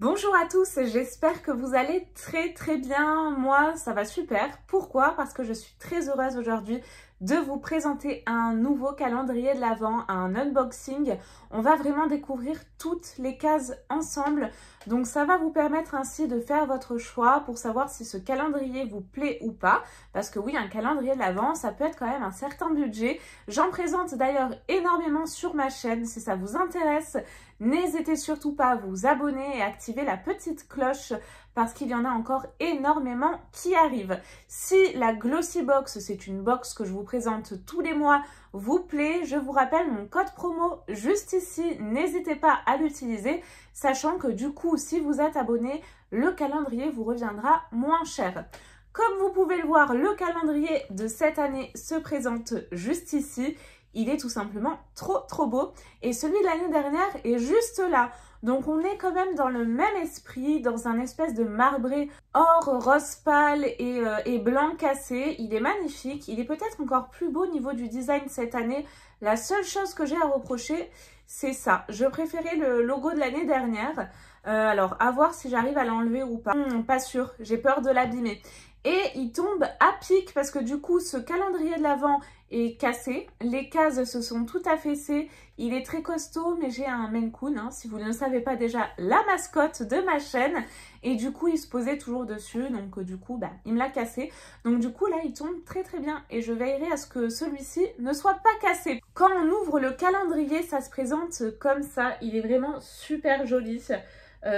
Bonjour à tous, j'espère que vous allez très bien. Moi, ça va super. Pourquoi? Parce que je suis très heureuse aujourd'hui de vous présenter un nouveau calendrier de l'Avent, un unboxing. On va vraiment découvrir toutes les cases ensemble. Donc ça va vous permettre ainsi de faire votre choix pour savoir si ce calendrier vous plaît ou pas. Parce que oui, un calendrier de l'Avent, ça peut être quand même un certain budget. J'en présente d'ailleurs énormément sur ma chaîne. Si ça vous intéresse, n'hésitez surtout pas à vous abonner et activer la petite cloche parce qu'il y en a encore énormément qui arrivent. Si la Glossy Box, c'est une box que je vous présente tous les mois, vous plaît, je vous rappelle mon code promo juste ici. N'hésitez pas à l'utiliser, sachant que du coup, si vous êtes abonné, le calendrier vous reviendra moins cher. Comme vous pouvez le voir, le calendrier de cette année se présente juste ici. Il est tout simplement trop beau. Et celui de l'année dernière est juste là. Donc on est quand même dans le même esprit, dans un espèce de marbré or, rose pâle et blanc cassé. Il est magnifique. Il est peut-être encore plus beau au niveau du design cette année. La seule chose que j'ai à reprocher, c'est ça. Je préférais le logo de l'année dernière. Alors, à voir si j'arrive à l'enlever ou pas. Pas sûr, j'ai peur de l'abîmer. Et il tombe à pic parce que du coup, ce calendrier de l'Avent est cassé. Les cases se sont tout affaissées. Il est très costaud, mais j'ai un Maine Coon, hein, si vous ne le savez pas déjà, la mascotte de ma chaîne. Et du coup, il se posait toujours dessus. Donc du coup, il me l'a cassé. Donc du coup, là, il tombe très bien. Et je veillerai à ce que celui-ci ne soit pas cassé. Quand on ouvre le calendrier, ça se présente comme ça. Il est vraiment super joli.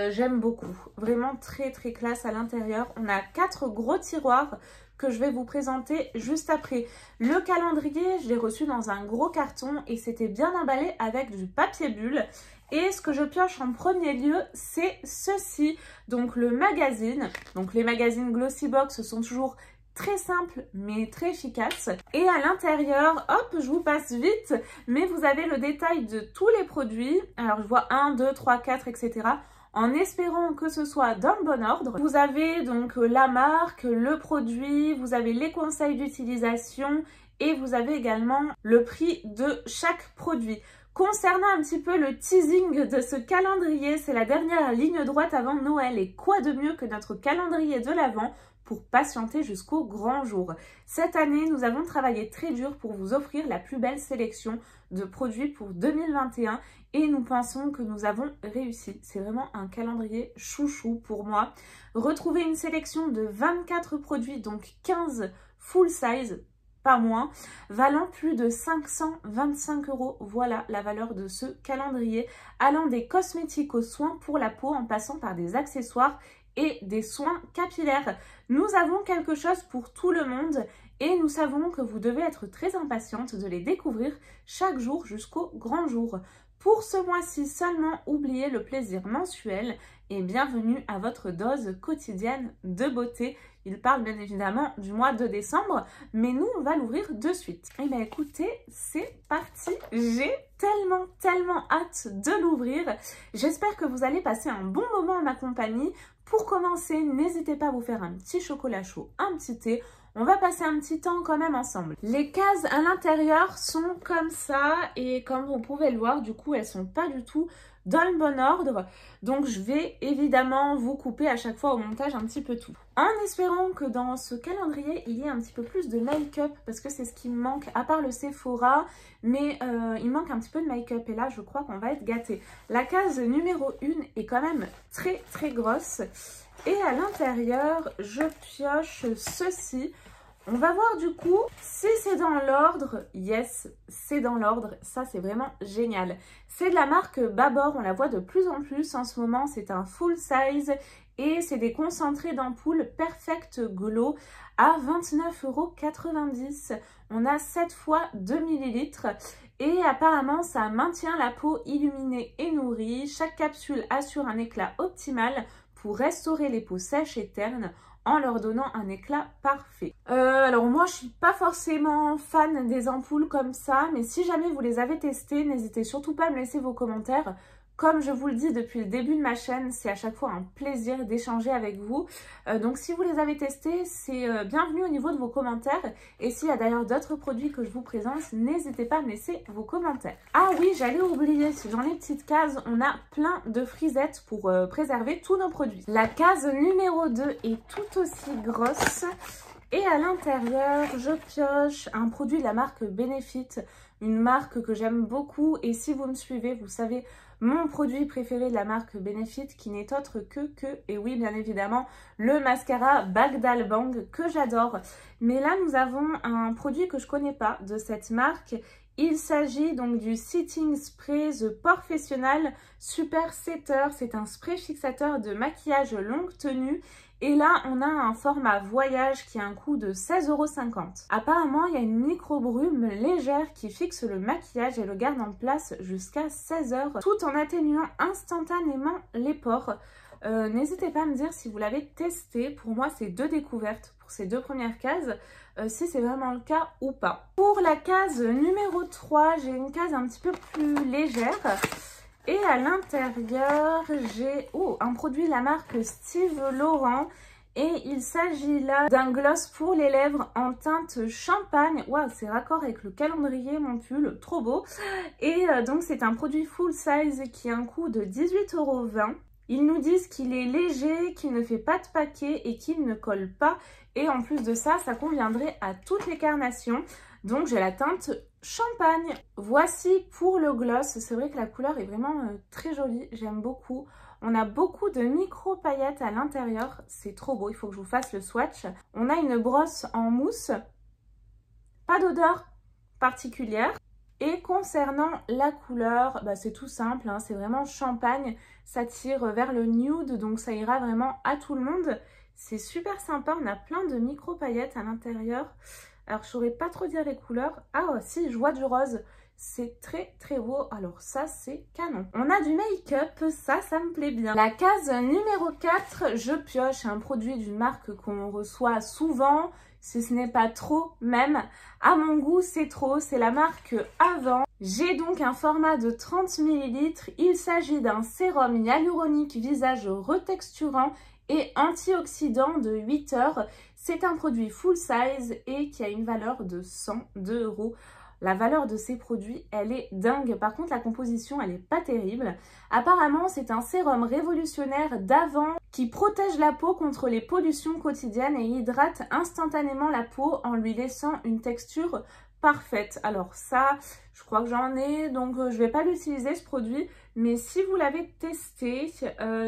J'aime beaucoup, vraiment très classe à l'intérieur. On a 4 gros tiroirs que je vais vous présenter juste après. Le calendrier, je l'ai reçu dans un gros carton et c'était bien emballé avec du papier bulle. Et ce que je pioche en premier lieu, c'est ceci, donc le magazine. Donc les magazines Glossy Box sont toujours très simples mais très efficaces. Et à l'intérieur, hop, je vous passe vite, mais vous avez le détail de tous les produits. Alors je vois 1, 2, 3, 4, etc. En espérant que ce soit dans le bon ordre. Vous avez donc la marque, le produit, vous avez les conseils d'utilisation et vous avez également le prix de chaque produit. Concernant un petit peu le teasing de ce calendrier, c'est la dernière ligne droite avant Noël et quoi de mieux que notre calendrier de l'Avent pour patienter jusqu'au grand jour. Cette année, nous avons travaillé très dur pour vous offrir la plus belle sélection de produits pour 2021 et nous pensons que nous avons réussi. C'est vraiment un calendrier chouchou pour moi. Retrouvez une sélection de 24 produits, donc 15 full size, pas moins, valant plus de 525 €. Voilà la valeur de ce calendrier, allant des cosmétiques aux soins pour la peau en passant par des accessoires et des soins capillaires. Nous avons quelque chose pour tout le monde et nous savons que vous devez être très impatiente de les découvrir chaque jour jusqu'au grand jour. Pour ce mois-ci seulement, oubliez le plaisir mensuel et bienvenue à votre dose quotidienne de beauté. Il parle bien évidemment du mois de décembre, mais nous, on va l'ouvrir de suite. Et bien écoutez, c'est parti. J'ai tellement hâte de l'ouvrir. J'espère que vous allez passer un bon moment en ma compagnie. Pour commencer, n'hésitez pas à vous faire un petit chocolat chaud, un petit thé. On va passer un petit temps quand même ensemble. Les cases à l'intérieur sont comme ça et comme vous pouvez le voir, du coup, elles sont pas du tout dans le bon ordre. Donc, je vais évidemment vous couper à chaque fois au montage un petit peu tout. En espérant que dans ce calendrier, il y ait un petit peu plus de make-up parce que c'est ce qui me manque, à part le Sephora, mais il manque un petit peu de make-up et là, je crois qu'on va être gâtés. La case numéro 1 est quand même très grosse. Et à l'intérieur, je pioche ceci. On va voir du coup si c'est dans l'ordre. Yes, c'est dans l'ordre. Ça, c'est vraiment génial. C'est de la marque Babor. On la voit de plus en plus en ce moment. C'est un full size et c'est des concentrés d'ampoule Perfect Glow à 29,90 €. On a 7 fois 2 ml et apparemment, ça maintient la peau illuminée et nourrie. Chaque capsule assure un éclat optimal pour restaurer les peaux sèches et ternes en leur donnant un éclat parfait. Alors moi, je suis pas forcément fan des ampoules comme ça, mais si jamais vous les avez testées, n'hésitez surtout pas à me laisser vos commentaires Comme je vous le dis depuis le début de ma chaîne, c'est à chaque fois un plaisir d'échanger avec vous. Donc si vous les avez testés, c'est bienvenue au niveau de vos commentaires. Et s'il y a d'ailleurs d'autres produits que je vous présente, n'hésitez pas à me laisser vos commentaires. Ah oui, j'allais oublier, dans les petites cases, on a plein de frisettes pour préserver tous nos produits. La case numéro 2 est tout aussi grosse. Et à l'intérieur, je pioche un produit de la marque Benefit, une marque que j'aime beaucoup. Et si vous me suivez, vous savez mon produit préféré de la marque Benefit qui n'est autre et oui bien évidemment, le mascara Bagdal Bang que j'adore. Mais là, nous avons un produit que je connais pas de cette marque. Il s'agit donc du Setting Spray The Professional Super Setter. C'est un spray fixateur de maquillage longue tenue. Et là, on a un format voyage qui a un coût de 16,50 €. Apparemment, il y a une micro-brume légère qui fixe le maquillage et le garde en place jusqu'à 16 heures, tout en atténuant instantanément les pores. N'hésitez pas à me dire si vous l'avez testé. Pour moi, c'est 2 découvertes pour ces 2 premières cases, si c'est vraiment le cas ou pas. Pour la case numéro 3, j'ai une case un petit peu plus légère. Et à l'intérieur, j'ai un produit de la marque Steve Laurent. Et il s'agit là d'un gloss pour les lèvres en teinte champagne. Waouh, c'est raccord avec le calendrier, mon pull, trop beau. Et donc c'est un produit full size qui a un coût de 18,20 €. Ils nous disent qu'il est léger, qu'il ne fait pas de paquet et qu'il ne colle pas. Et en plus de ça, ça conviendrait à toutes les carnations. Donc j'ai la teinte champagne. Voici pour le gloss. C'est vrai que la couleur est vraiment très jolie. J'aime beaucoup. On a beaucoup de micro paillettes à l'intérieur. C'est trop beau. Il faut que je vous fasse le swatch. On a une brosse en mousse. Pas d'odeur particulière. Et concernant la couleur, c'est tout simple. C'est vraiment champagne. Ça tire vers le nude. Donc ça ira vraiment à tout le monde. C'est super sympa. On a plein de micro paillettes à l'intérieur. Alors, je ne saurais pas trop dire les couleurs. Ah si, je vois du rose. C'est très très beau. Alors ça, c'est canon. On a du make-up. Ça me plaît bien. La case numéro 4, je pioche un produit d'une marque qu'on reçoit souvent. Si ce n'est pas trop même. À mon goût, c'est trop. C'est la marque Avant. J'ai donc un format de 30 ml. Il s'agit d'un sérum hyaluronique visage retexturant et antioxydant de 8 heures. C'est un produit full size et qui a une valeur de 102 €. La valeur de ces produits, elle est dingue. Par contre, la composition, elle n'est pas terrible. Apparemment, c'est un sérum révolutionnaire d'Avant qui protège la peau contre les pollutions quotidiennes et hydrate instantanément la peau en lui laissant une texture parfaite. Alors ça, je crois que j'en ai, donc je vais pas l'utiliser ce produit. Mais si vous l'avez testé,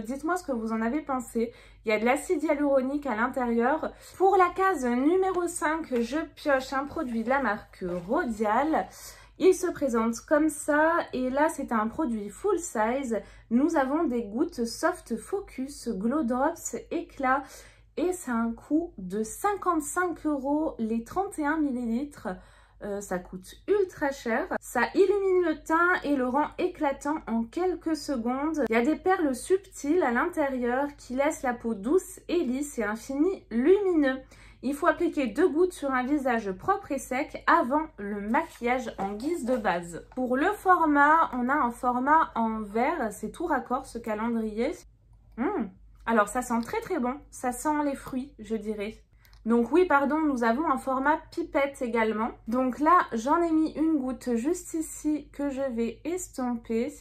dites-moi ce que vous en avez pensé. Il y a de l'acide hyaluronique à l'intérieur. Pour la case numéro 5, je pioche un produit de la marque Rodial. Il se présente comme ça et là c'est un produit full size. Nous avons des gouttes Soft Focus Glow Drops Éclat et c'est un coût de 55 € les 31 ml. Ça coûte ultra cher. Ça illumine le teint et le rend éclatant en quelques secondes. Il y a des perles subtiles à l'intérieur qui laissent la peau douce et lisse et un fini lumineux. Il faut appliquer 2 gouttes sur un visage propre et sec avant le maquillage en guise de base. Pour le format, on a un format en verre. C'est tout raccord ce calendrier. Alors ça sent très très bon. Ça sent les fruits, je dirais. Donc oui, pardon, nous avons un format pipette également. Donc là, j'en ai mis une goutte juste ici que je vais estomper.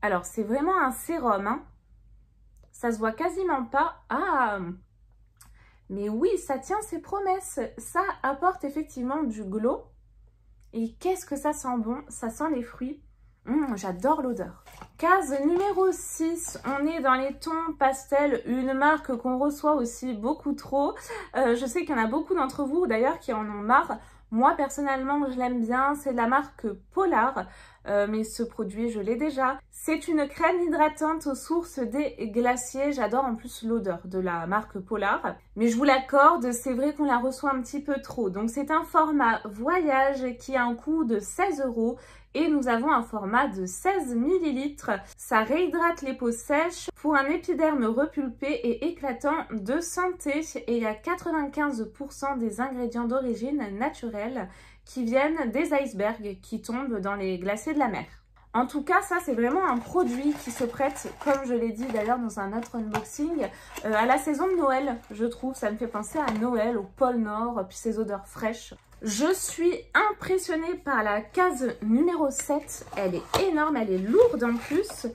Alors, c'est vraiment un sérum. Ça se voit quasiment pas. Ah! Mais oui, ça tient ses promesses. Ça apporte effectivement du glow. Et qu'est-ce que ça sent bon? Ça sent les fruits. J'adore l'odeur. Case numéro 6, on est dans les tons pastel, une marque qu'on reçoit aussi beaucoup trop. Je sais qu'il y en a beaucoup d'entre vous d'ailleurs qui en ont marre. Moi personnellement je l'aime bien, c'est de la marque Polar. Mais ce produit je l'ai déjà. C'est une crème hydratante aux sources des glaciers. J'adore en plus l'odeur de la marque Polar. Mais je vous l'accorde, c'est vrai qu'on la reçoit un petit peu trop. Donc c'est un format voyage qui a un coût de 16 € et nous avons un format de 16 ml. Ça réhydrate les peaux sèches pour un épiderme repulpé et éclatant de santé. Et il y a 95% des ingrédients d'origine naturelle qui viennent des icebergs qui tombent dans les glaciers de la mer. En tout cas, ça c'est vraiment un produit qui se prête, comme je l'ai dit d'ailleurs dans un autre unboxing, à la saison de Noël, je trouve. Ça me fait penser à Noël, au pôle Nord, puis ces odeurs fraîches. Je suis impressionnée par la case numéro 7. Elle est énorme, elle est lourde en plus.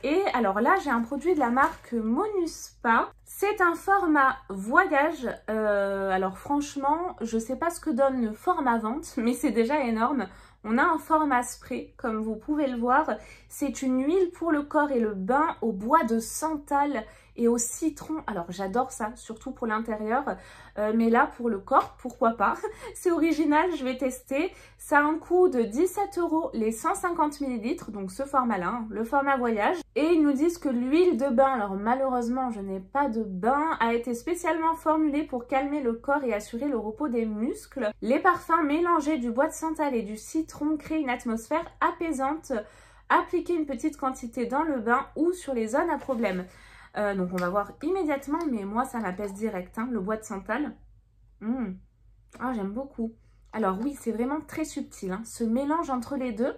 Et alors là, j'ai un produit de la marque Monuspa. C'est un format voyage. Alors franchement, je ne sais pas ce que donne le format vente, mais c'est déjà énorme. On a un format spray, comme vous pouvez le voir. C'est une huile pour le corps et le bain au bois de santal et au citron. Alors j'adore ça, surtout pour l'intérieur. Mais là, pour le corps, pourquoi pas. C'est original, je vais tester. Ça a un coût de 17 € les 150 ml, donc ce format-là, hein, le format voyage. Et ils nous disent que l'huile de bain, alors malheureusement je n'ai pas de bain, a été spécialement formulée pour calmer le corps et assurer le repos des muscles. Les parfums mélangés du bois de santal et du citron créent une atmosphère apaisante. Appliquez une petite quantité dans le bain ou sur les zones à problème. Donc on va voir immédiatement, mais moi ça m'apaise direct, hein, le bois de santal. Ah, j'aime beaucoup. Alors oui, c'est vraiment très subtil, hein, ce mélange entre les deux.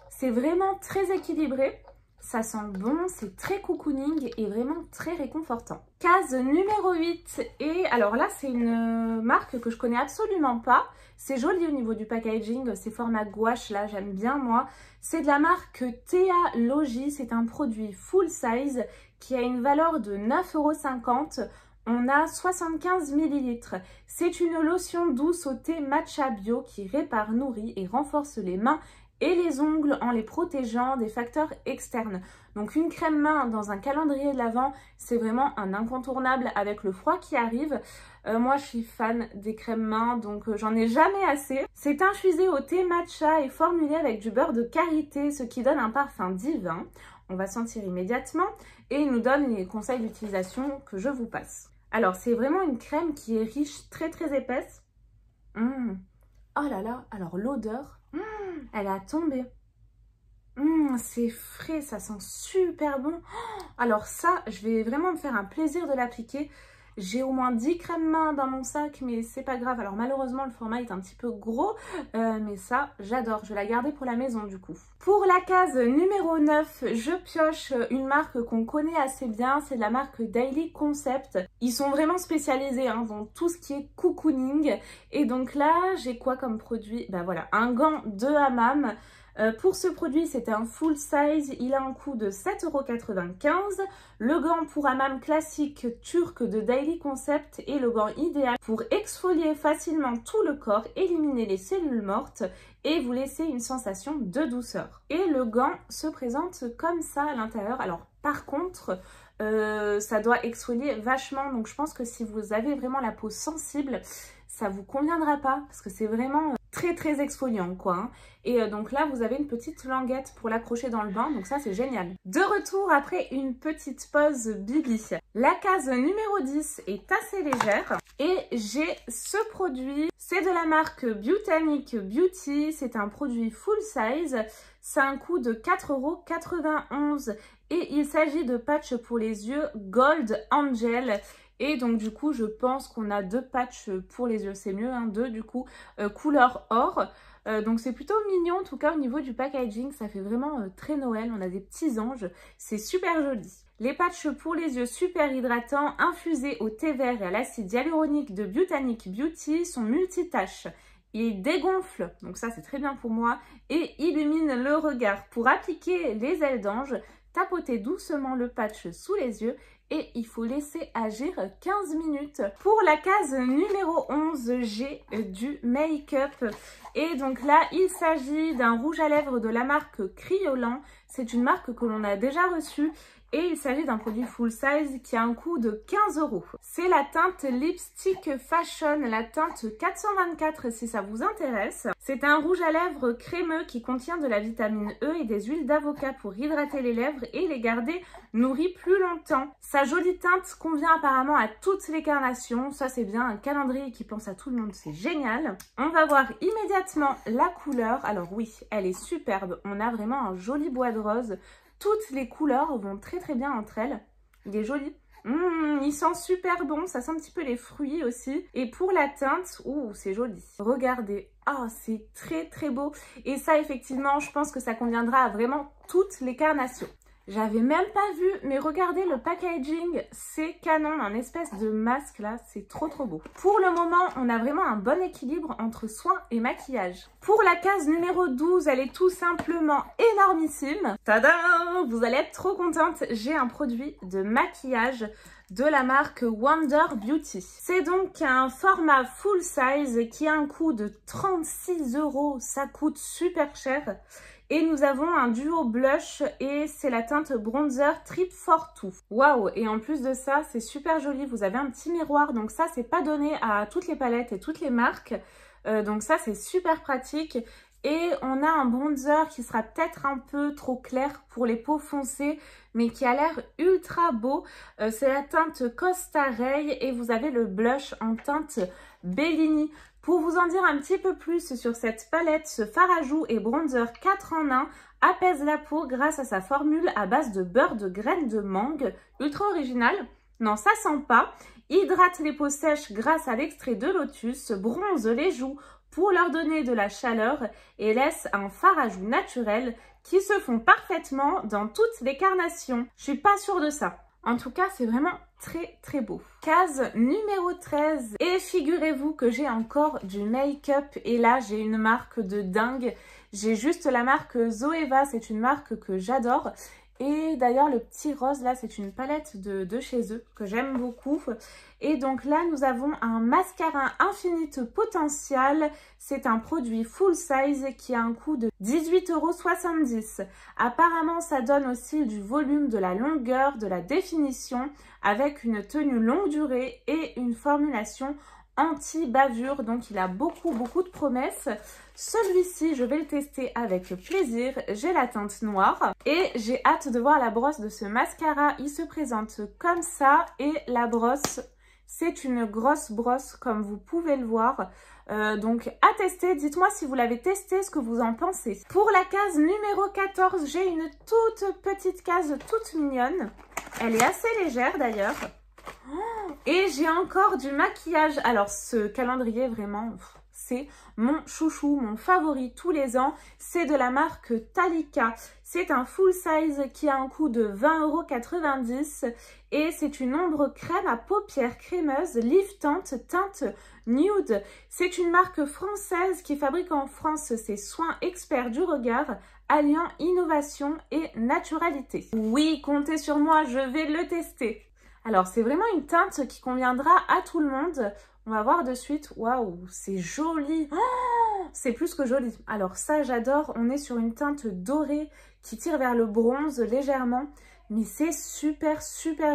C'est vraiment très équilibré. Ça sent bon, c'est très cocooning et vraiment très réconfortant. Case numéro 8. Et alors là, c'est une marque que je connais absolument pas. C'est joli au niveau du packaging, ces formats gouache là, j'aime bien moi. C'est de la marque Thea Logis. C'est un produit full size qui a une valeur de 9,50 €. On a 75 ml. C'est une lotion douce au thé matcha bio qui répare, nourrit et renforce les mains et les ongles en les protégeant des facteurs externes. Donc une crème main dans un calendrier de l'Avent, c'est vraiment un incontournable avec le froid qui arrive. Moi je suis fan des crèmes mains, donc j'en ai jamais assez. C'est infusé au thé matcha et formulé avec du beurre de karité, ce qui donne un parfum divin. On va sentir immédiatement et il nous donne les conseils d'utilisation que je vous passe. Alors c'est vraiment une crème qui est riche, très épaisse. Oh là là, alors l'odeur, elle a tombé. C'est frais, ça sent super bon. Alors ça, je vais vraiment me faire un plaisir de l'appliquer. J'ai au moins 10 crèmes mains dans mon sac, mais c'est pas grave. Alors malheureusement, le format est un petit peu gros, mais ça, j'adore. Je vais la garder pour la maison du coup. Pour la case numéro 9, je pioche une marque qu'on connaît assez bien. C'est de la marque Daily Concept. Ils sont vraiment spécialisés hein, dans tout ce qui est cocooning. Et donc là, j'ai quoi comme produit? Ben voilà, un gant de hammam. Pour ce produit, c'était un full size, il a un coût de 7,95 €. Le gant pour hammam classique turc de Daily Concept est le gant idéal pour exfolier facilement tout le corps, éliminer les cellules mortes et vous laisser une sensation de douceur. Et le gant se présente comme ça à l'intérieur. Alors par contre, ça doit exfolier vachement, donc je pense que si vous avez vraiment la peau sensible, ça vous conviendra pas parce que c'est vraiment très exfoliant quoi. Hein. Et donc là vous avez une petite languette pour l'accrocher dans le bain, donc ça c'est génial. De retour après une petite pause Bibi. La case numéro 10 est assez légère et j'ai ce produit. C'est de la marque Botanic Beauty, c'est un produit full size. C'est un coût de 4,91 € et il s'agit de patchs pour les yeux Gold Angel. Et donc du coup, je pense qu'on a 2 patchs pour les yeux, c'est mieux, hein, 2 du coup, couleur or. Donc c'est plutôt mignon, en tout cas au niveau du packaging, ça fait vraiment très Noël, on a des petits anges, c'est super joli. Les patchs pour les yeux super hydratants, infusés au thé vert et à l'acide hyaluronique de Botanic Beauty sont multitâches. Ils dégonflent, donc ça c'est très bien pour moi, et illuminent le regard. Pour appliquer les ailes d'ange, tapotez doucement le patch sous les yeux et il faut laisser agir 15 minutes. Pour la case numéro 11, j'ai du make-up. Et donc là, il s'agit d'un rouge à lèvres de la marque Kryolan. C'est une marque que l'on a déjà reçue. Et il s'agit d'un produit full size qui a un coût de 15 €. C'est la teinte Lipstick Fashion, la teinte 424 si ça vous intéresse. C'est un rouge à lèvres crémeux qui contient de la vitamine E et des huiles d'avocat pour hydrater les lèvres et les garder nourries plus longtemps. Sa jolie teinte convient apparemment à toutes les carnations. Ça c'est bien, un calendrier qui pense à tout le monde, c'est génial. On va voir immédiatement la couleur. Alors oui, elle est superbe. On a vraiment un joli bois de rose. Toutes les couleurs vont très bien entre elles. Il est joli. Il sent super bon, ça sent un petit peu les fruits aussi. Et pour la teinte, c'est joli. Regardez, c'est très très beau. Et ça, effectivement, je pense que ça conviendra à vraiment toutes les carnations. J'avais même pas vu, mais regardez le packaging, c'est canon, un espèce de masque là, c'est trop trop beau. Pour le moment, on a vraiment un bon équilibre entre soins et maquillage. Pour la case numéro 12, elle est tout simplement énormissime. Tadam! Vous allez être trop contente, j'ai un produit de maquillage de la marque Wonder Beauty. C'est donc un format full size qui a un coût de 36 €, ça coûte super cher. Et nous avons un duo blush et c'est la teinte bronzer Trip for Two. Waouh! Et en plus de ça, c'est super joli. Vous avez un petit miroir, donc ça, c'est pas donné à toutes les palettes et toutes les marques. Donc ça, c'est super pratique. Et on a un bronzer qui sera peut-être un peu trop clair pour les peaux foncées, mais qui a l'air ultra beau. C'est la teinte Costa Ray et vous avez le blush en teinte Bellini. Pour vous en dire un petit peu plus sur cette palette, ce fard à joues et bronzer 4 en 1 apaise la peau grâce à sa formule à base de beurre de graines de mangue, ultra original. Non, ça sent pas. Hydrate les peaux sèches grâce à l'extrait de lotus, bronze les joues pour leur donner de la chaleur et laisse un fard à joues naturel qui se fond parfaitement dans toutes les carnations. Je suis pas sûre de ça. En tout cas, c'est vraiment très très beau. Case numéro 13. Et figurez-vous que j'ai encore du make-up. Et là, j'ai une marque de dingue. J'ai juste la marque Zoeva. C'est une marque que j'adore. Et d'ailleurs, le petit rose, là, c'est une palette de chez eux que j'aime beaucoup. Et donc là, nous avons un mascara Infinite Potential. C'est un produit full size qui a un coût de 18,70 €. Apparemment, ça donne aussi du volume, de la longueur, de la définition avec une tenue longue durée et une formulation anti-bavure. Donc, il a beaucoup de promesses. Celui-ci, je vais le tester avec plaisir. J'ai la teinte noire et j'ai hâte de voir la brosse de ce mascara. Il se présente comme ça et la brosse, c'est une grosse brosse comme vous pouvez le voir. Donc à tester, dites-moi si vous l'avez testé, ce que vous en pensez. Pour la case numéro 14, j'ai une toute petite case toute mignonne. Elle est assez légère d'ailleurs. Et j'ai encore du maquillage. Alors ce calendrier vraiment, c'est mon chouchou, mon favori tous les ans. C'est de la marque Talika. C'est un full size qui a un coût de 20,90 € et c'est une ombre crème à paupières crémeuse liftante teinte nude. C'est une marque française qui fabrique en France ses soins experts du regard alliant innovation et naturalité. Oui, comptez sur moi, je vais le tester. Alors, c'est vraiment une teinte qui conviendra à tout le monde. On va voir de suite. Waouh, c'est joli. Oh, c'est plus que joli. Alors ça, j'adore. On est sur une teinte dorée qui tire vers le bronze légèrement. Mais c'est super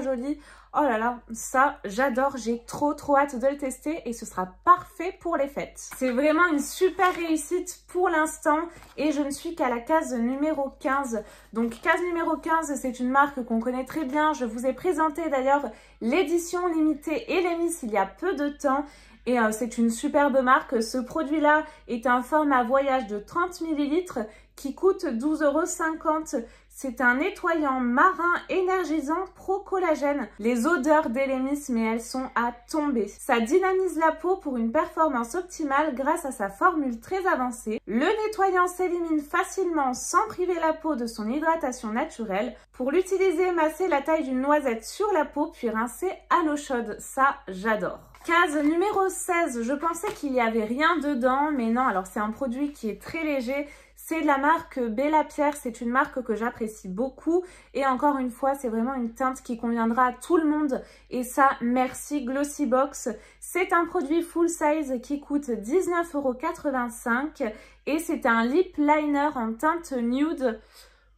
joli. Oh là là, ça, j'adore. J'ai trop hâte de le tester et ce sera parfait pour les fêtes. C'est vraiment une super réussite pour l'instant et je ne suis qu'à la case numéro 15. Donc, case numéro 15, c'est une marque qu'on connaît très bien. Je vous ai présenté d'ailleurs l'édition limitée et l'émiss il y a peu de temps. Et c'est une superbe marque. Ce produit-là est un format voyage de 30 ml qui coûte 12,50 €. C'est un nettoyant marin énergisant pro-collagène. Les odeurs d'Elemis, mais elles sont à tomber. Ça dynamise la peau pour une performance optimale grâce à sa formule très avancée. Le nettoyant s'élimine facilement sans priver la peau de son hydratation naturelle. Pour l'utiliser, massez la taille d'une noisette sur la peau puis rincer à l'eau chaude. Ça, j'adore. Case numéro 16, je pensais qu'il n'y avait rien dedans, mais non, alors c'est un produit qui est très léger. C'est de la marque Bella Pierre, c'est une marque que j'apprécie beaucoup. Et encore une fois, c'est vraiment une teinte qui conviendra à tout le monde. Et ça, merci Glossybox. C'est un produit full size qui coûte 19,85 € et c'est un lip liner en teinte nude.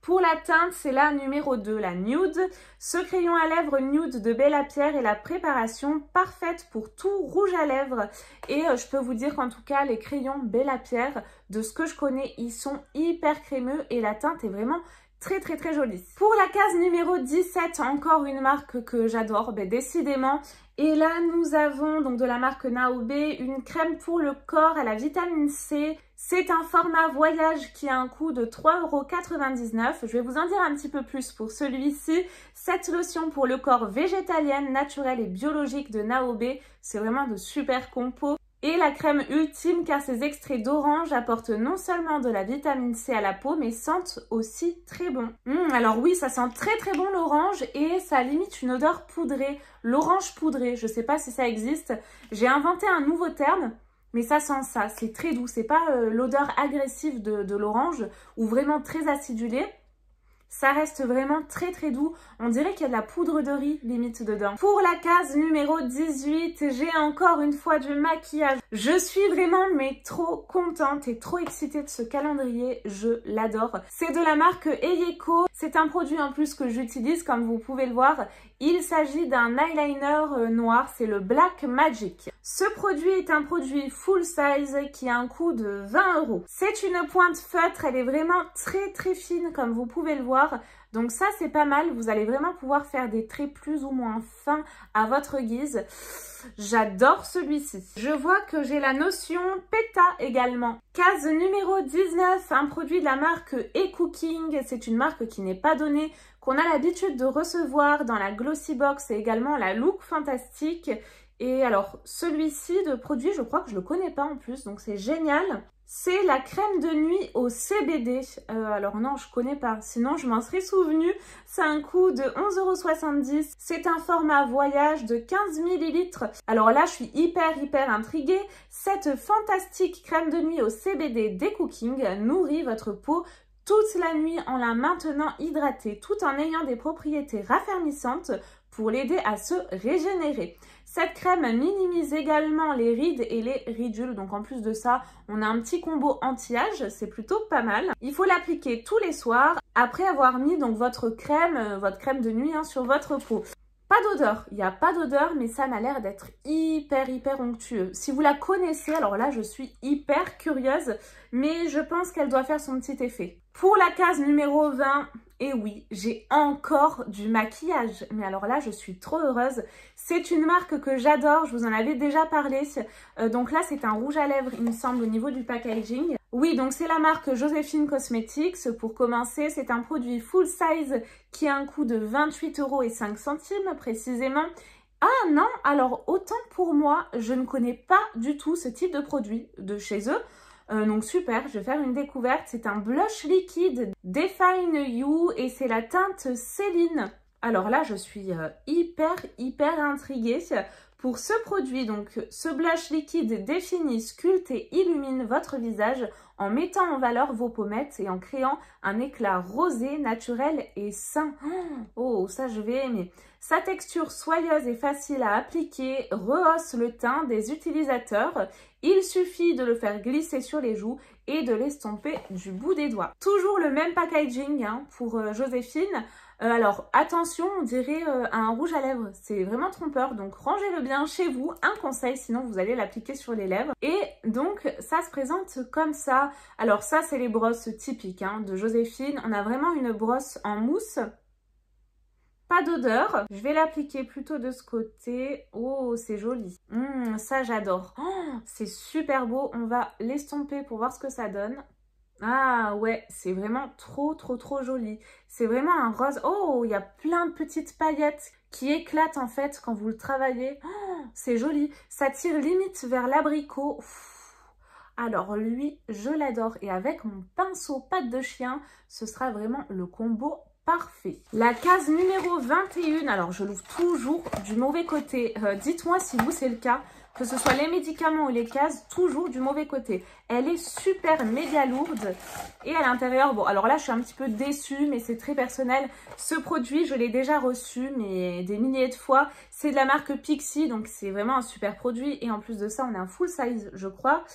Pour la teinte, c'est la numéro 2, la nude. Ce crayon à lèvres nude de Bella Pierre est la préparation parfaite pour tout rouge à lèvres. Et je peux vous dire qu'en tout cas, les crayons Bella Pierre, de ce que je connais, ils sont hyper crémeux et la teinte est vraiment très très très jolie. Pour la case numéro 17, encore une marque que j'adore, décidément. Et là, nous avons donc de la marque Naobe une crème pour le corps à la vitamine C. C'est un format voyage qui a un coût de 3,99 €. Je vais vous en dire un petit peu plus pour celui-ci. Cette lotion pour le corps végétalienne, naturelle et biologique de Naobe, c'est vraiment de super compos. Et la crème ultime car ces extraits d'orange apportent non seulement de la vitamine C à la peau mais sentent aussi très bon. Alors oui, ça sent très très bon l'orange et ça limite une odeur poudrée, l'orange poudré, je sais pas si ça existe. J'ai inventé un nouveau terme mais ça sent ça, c'est très doux, c'est pas l'odeur agressive de l'orange ou vraiment très acidulée. Ça reste vraiment très très doux. On dirait qu'il y a de la poudre de riz limite dedans. Pour la case numéro 18, j'ai encore une fois du maquillage. Je suis vraiment mais trop contente et trop excitée de ce calendrier. Je l'adore. C'est de la marque Eyeko. C'est un produit en plus que j'utilise comme vous pouvez le voir. Il s'agit d'un eyeliner noir, c'est le Black Magic. Ce produit est un produit full size qui a un coût de 20 €. C'est une pointe feutre, elle est vraiment très très fine comme vous pouvez le voir. Donc ça c'est pas mal, vous allez vraiment pouvoir faire des traits plus ou moins fins à votre guise. J'adore celui-ci. Je vois que j'ai la notion PETA également. Case numéro 19, un produit de la marque eCooking. C'est une marque qui n'est pas donnée, qu'on a l'habitude de recevoir dans la Glossy Box et également la Look Fantastique. Et alors celui-ci de produit, je crois que je le connais pas en plus, donc c'est génial. C'est la crème de nuit au CBD. Alors non, je connais pas. Sinon, je m'en serais souvenu. C'est un coût de 11,70 €. C'est un format voyage de 15 ml. Alors là, je suis hyper intriguée. Cette fantastique crème de nuit au CBD d'eCooking nourrit votre peau toute la nuit en la maintenant hydratée, tout en ayant des propriétés raffermissantes pour l'aider à se régénérer. Cette crème minimise également les rides et les ridules. Donc en plus de ça, on a un petit combo anti-âge, c'est plutôt pas mal. Il faut l'appliquer tous les soirs après avoir mis donc votre crème de nuit sur votre peau. Pas d'odeur, il n'y a pas d'odeur, mais ça m'a l'air d'être hyper onctueux. Si vous la connaissez, alors là je suis hyper curieuse, mais je pense qu'elle doit faire son petit effet. Pour la case numéro 20, et oui, j'ai encore du maquillage, mais alors là je suis trop heureuse. C'est une marque que j'adore, je vous en avais déjà parlé. Donc là c'est un rouge à lèvres, il me semble, au niveau du packaging. Oui, donc c'est la marque Joséphine Cosmetics. Pour commencer, c'est un produit full size qui a un coût de 28,05 € précisément. Ah non, alors autant pour moi, je ne connais pas du tout ce type de produit de chez eux. Donc super, je vais faire une découverte. C'est un blush liquide Define You et c'est la teinte Céline. Alors là, je suis hyper intriguée. Pour ce produit, donc ce blush liquide définit, sculpte et illumine votre visage en mettant en valeur vos pommettes et en créant un éclat rosé, naturel et sain. Oh, ça je vais aimer. Sa texture soyeuse et facile à appliquer rehausse le teint des utilisateurs. Il suffit de le faire glisser sur les joues et de l'estomper du bout des doigts. Toujours le même packaging pour Joséphine. Alors attention, on dirait un rouge à lèvres, c'est vraiment trompeur, donc rangez-le bien chez vous, un conseil, sinon vous allez l'appliquer sur les lèvres. Et donc ça se présente comme ça. Alors ça c'est les brosses typiques de Joséphine, on a vraiment une brosse en mousse. Pas d'odeur. Je vais l'appliquer plutôt de ce côté. Oh, c'est joli. Ça, j'adore. Oh, c'est super beau. On va l'estomper pour voir ce que ça donne. Ah ouais, c'est vraiment trop joli. C'est vraiment un rose. Oh, il y a plein de petites paillettes qui éclatent en fait quand vous le travaillez. Oh, c'est joli. Ça tire limite vers l'abricot. Alors lui, je l'adore. Et avec mon pinceau patte de chien, ce sera vraiment le combo parfait. La case numéro 21, alors je l'ouvre toujours du mauvais côté. Dites-moi si vous c'est le cas, que ce soit les médicaments ou les cases, toujours du mauvais côté. Elle est super méga lourde. Et à l'intérieur, bon alors là je suis un petit peu déçue, mais c'est très personnel. Ce produit, je l'ai déjà reçu, mais des milliers de fois. C'est de la marque Pixi, donc c'est vraiment un super produit. Et en plus de ça, on a un full size, je crois.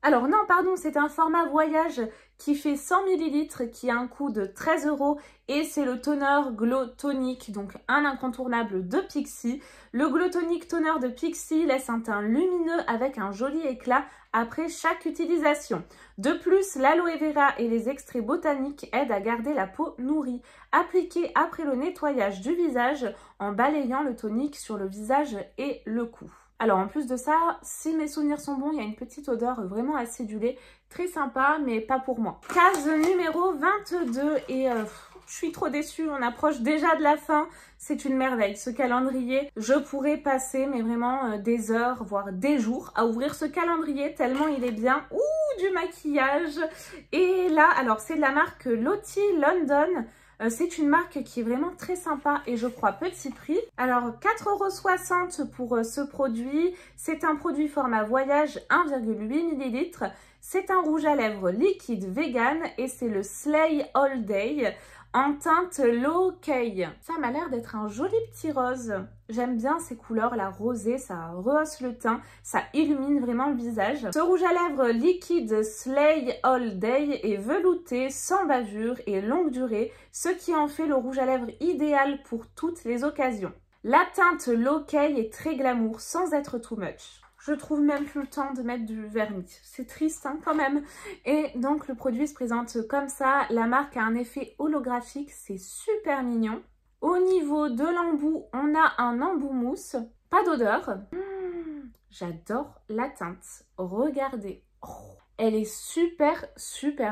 Alors non, pardon, c'est un format voyage qui fait 100 ml, qui a un coût de 13 € et c'est le toner Glow Tonic, donc un incontournable de Pixi. Le Glow Tonic Toner de Pixi laisse un teint lumineux avec un joli éclat après chaque utilisation. De plus, l'aloe vera et les extraits botaniques aident à garder la peau nourrie. Appliqué après le nettoyage du visage en balayant le tonique sur le visage et le cou. Alors en plus de ça, si mes souvenirs sont bons, il y a une petite odeur vraiment acidulée, très sympa, mais pas pour moi. Case numéro 22 et je suis trop déçue, on approche déjà de la fin. C'est une merveille ce calendrier. Je pourrais passer mais vraiment des heures, voire des jours à ouvrir ce calendrier tellement il est bien. Ouh, du maquillage. Et là, alors c'est de la marque Lottie London. C'est une marque qui est vraiment très sympa et je crois petit prix. Alors 4,60 € pour ce produit. C'est un produit format voyage 1,8 ml. C'est un rouge à lèvres liquide vegan et c'est le Slay All Day en teinte Low Key. Ça m'a l'air d'être un joli petit rose. J'aime bien ces couleurs, la rosée, ça rehausse le teint, ça illumine vraiment le visage. Ce rouge à lèvres liquide Slay All Day est velouté, sans bavure et longue durée, ce qui en fait le rouge à lèvres idéal pour toutes les occasions. La teinte Low Key est très glamour sans être too much. Je trouve même plus le temps de mettre du vernis. C'est triste hein, quand même. Et donc le produit se présente comme ça. La marque a un effet holographique, c'est super mignon. Au niveau de l'embout, on a un embout mousse. Pas d'odeur. J'adore la teinte. Regardez. Oh, elle est super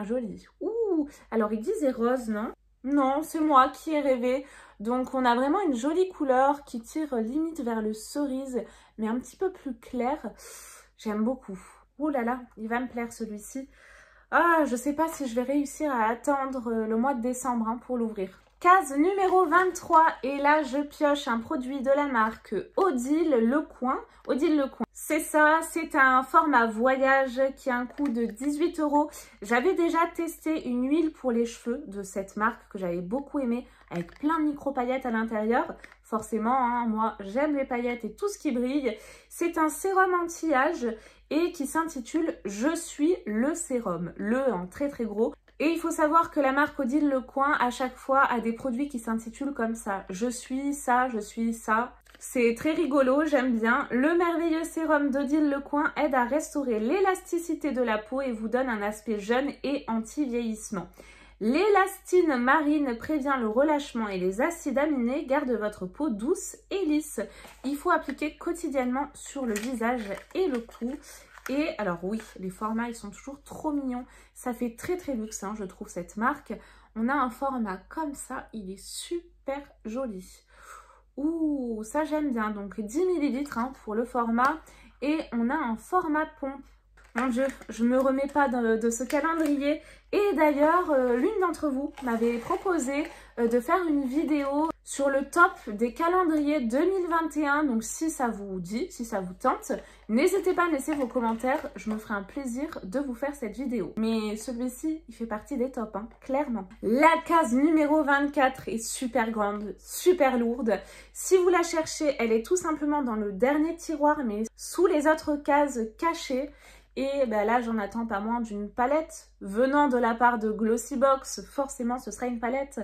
jolie. Ouh, alors ils disaient rose, non? Non, c'est moi qui ai rêvé. Donc on a vraiment une jolie couleur qui tire limite vers le cerise, mais un petit peu plus clair. J'aime beaucoup. Ouh là là, il va me plaire celui-ci. Ah, je sais pas si je vais réussir à attendre le mois de décembre hein, pour l'ouvrir. Case numéro 23, et là je pioche un produit de la marque Odile Lecoin. Odile Lecoin, c'est ça, c'est un format voyage qui a un coût de 18 €. J'avais déjà testé une huile pour les cheveux de cette marque que j'avais beaucoup aimée, avec plein de micro-paillettes à l'intérieur. Forcément, hein, moi j'aime les paillettes et tout ce qui brille. C'est un sérum anti-âge et qui s'intitule « Je suis le sérum », le en très gros. Et il faut savoir que la marque Odile Lecoin, à chaque fois, a des produits qui s'intitulent comme ça. Je suis ça, je suis ça. C'est très rigolo, j'aime bien. Le merveilleux sérum d'Odile Lecoin aide à restaurer l'élasticité de la peau et vous donne un aspect jeune et anti-vieillissement. L'élastine marine prévient le relâchement et les acides aminés gardent votre peau douce et lisse. Il faut appliquer quotidiennement sur le visage et le cou. Et alors oui, les formats, ils sont toujours trop mignons. Ça fait très luxe, hein, je trouve, cette marque. On a un format comme ça, il est super joli. Ouh, ça j'aime bien. Donc 10 ml hein, pour le format. Et on a un format pompe. Mon Dieu, je me remets pas de ce calendrier. Et d'ailleurs, l'une d'entre vous m'avait proposé de faire une vidéo sur le top des calendriers 2021. Donc si ça vous dit, si ça vous tente, n'hésitez pas à laisser vos commentaires. Je me ferai un plaisir de vous faire cette vidéo. Mais celui-ci, il fait partie des tops, hein, clairement. La case numéro 24 est super grande, super lourde. Si vous la cherchez, elle est tout simplement dans le dernier tiroir, mais sous les autres cases cachées. Et ben là, j'en attends pas moins d'une palette. Venant de la part de Glossybox, forcément, ce sera une palette.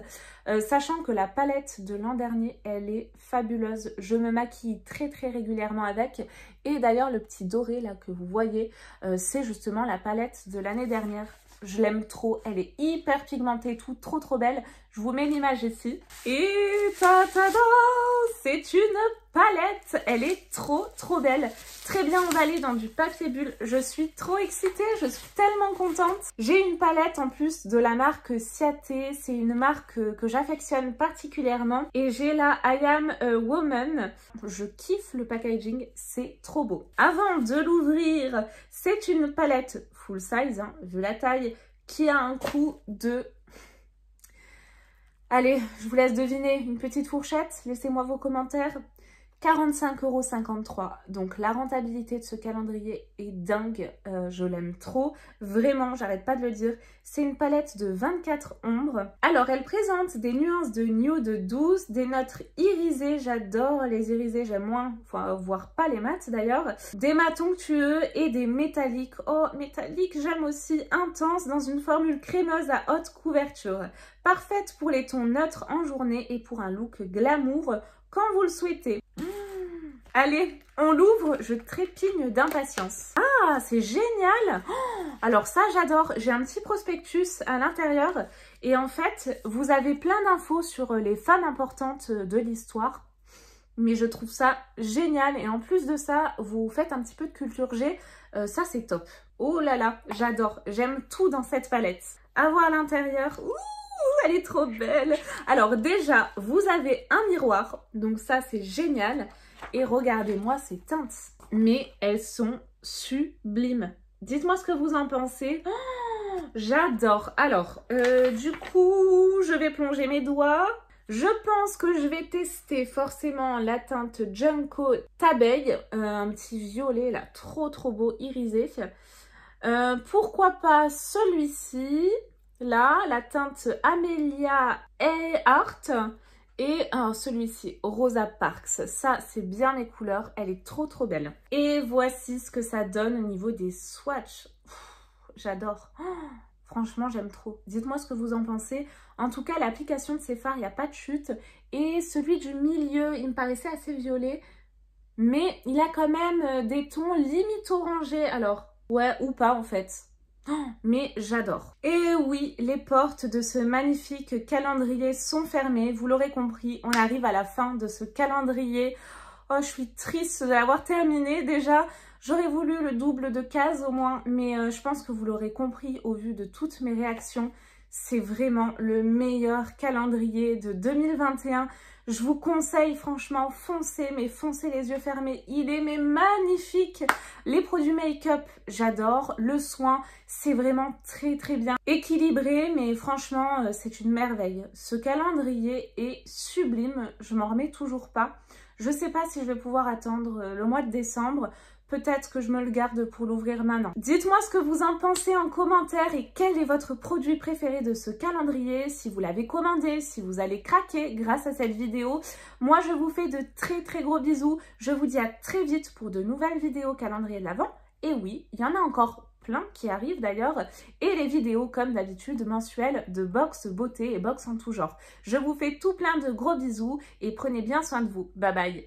Sachant que la palette de l'an dernier, elle est fabuleuse. Je me maquille très régulièrement avec. Et d'ailleurs, le petit doré là que vous voyez, c'est justement la palette de l'année dernière. Je l'aime trop, elle est hyper pigmentée, tout trop belle. Je vous mets l'image ici. Et ta-ta-da, c'est une palette. Elle est trop belle. Très bien emballée dans du papier bulle. Je suis trop excitée, je suis tellement contente. J'ai une palette en plus de la marque Ciaté. C'est une marque que j'affectionne particulièrement. Et j'ai la I Am a Woman. Je kiffe le packaging, c'est trop beau. Avant de l'ouvrir, c'est une palette full size, hein, vu la taille, qui a un coût de... Allez, je vous laisse deviner, une petite fourchette. Laissez-moi vos commentaires. 45,53 €. Donc la rentabilité de ce calendrier est dingue, je l'aime trop, vraiment, j'arrête pas de le dire. C'est une palette de 24 ombres. Alors elle présente des nuances de nude douce, des notes irisées, j'adore les irisés, j'aime moins, enfin, voire pas les mats d'ailleurs, des mats onctueux et des métalliques. Oh, métalliques, j'aime aussi, intense dans une formule crémeuse à haute couverture. Parfaite pour les tons neutres en journée et pour un look glamour quand vous le souhaitez. Allez, on l'ouvre, je trépigne d'impatience. Ah, c'est génial! Alors ça, j'adore. J'ai un petit prospectus à l'intérieur et en fait, vous avez plein d'infos sur les femmes importantes de l'histoire. Mais je trouve ça génial et en plus de ça, vous faites un petit peu de culture G. Ça, c'est top. Oh là là, j'adore. J'aime tout dans cette palette. À voir à l'intérieur. Ouh, elle est trop belle. Alors déjà, vous avez un miroir. Donc ça, c'est génial. Et regardez-moi ces teintes. Mais elles sont sublimes. Dites-moi ce que vous en pensez. Oh, j'adore. Alors, du coup, je vais plonger mes doigts. Je pense que je vais tester forcément la teinte Junko Tabeille. Un petit violet là, trop beau, irisé. Pourquoi pas celui-ci. Là, la teinte Amelia Earhart. Et celui-ci, Rosa Parks, ça c'est bien les couleurs, elle est trop belle. Et voici ce que ça donne au niveau des swatchs. J'adore, franchement j'aime trop. Dites-moi ce que vous en pensez. En tout cas l'application de ces fards, il n'y a pas de chute. Et celui du milieu, il me paraissait assez violet. Mais il a quand même des tons limite orangés. Alors, ouais ou pas en fait. Mais j'adore. Et oui, les portes de ce magnifique calendrier sont fermées. Vous l'aurez compris, on arrive à la fin de ce calendrier. Oh, je suis triste d'avoir terminé. Déjà, j'aurais voulu le double de cases au moins. Mais je pense que vous l'aurez compris au vu de toutes mes réactions. C'est vraiment le meilleur calendrier de 2021. Je vous conseille franchement, foncez, mais foncez les yeux fermés. Il est mais magnifique. Les produits make-up, j'adore. Le soin, c'est vraiment très bien. Équilibré, mais franchement, c'est une merveille. Ce calendrier est sublime. Je m'en remets toujours pas. Je sais pas si je vais pouvoir attendre le mois de décembre. Peut-être que je me le garde pour l'ouvrir maintenant. Dites-moi ce que vous en pensez en commentaire et quel est votre produit préféré de ce calendrier, si vous l'avez commandé, si vous allez craquer grâce à cette vidéo. Moi, je vous fais de très gros bisous. Je vous dis à très vite pour de nouvelles vidéos calendrier de l'Avent. Et oui, il y en a encore plein qui arrivent d'ailleurs. Et les vidéos, comme d'habitude, mensuelles de box beauté et box en tout genre. Je vous fais tout plein de gros bisous et prenez bien soin de vous. Bye bye.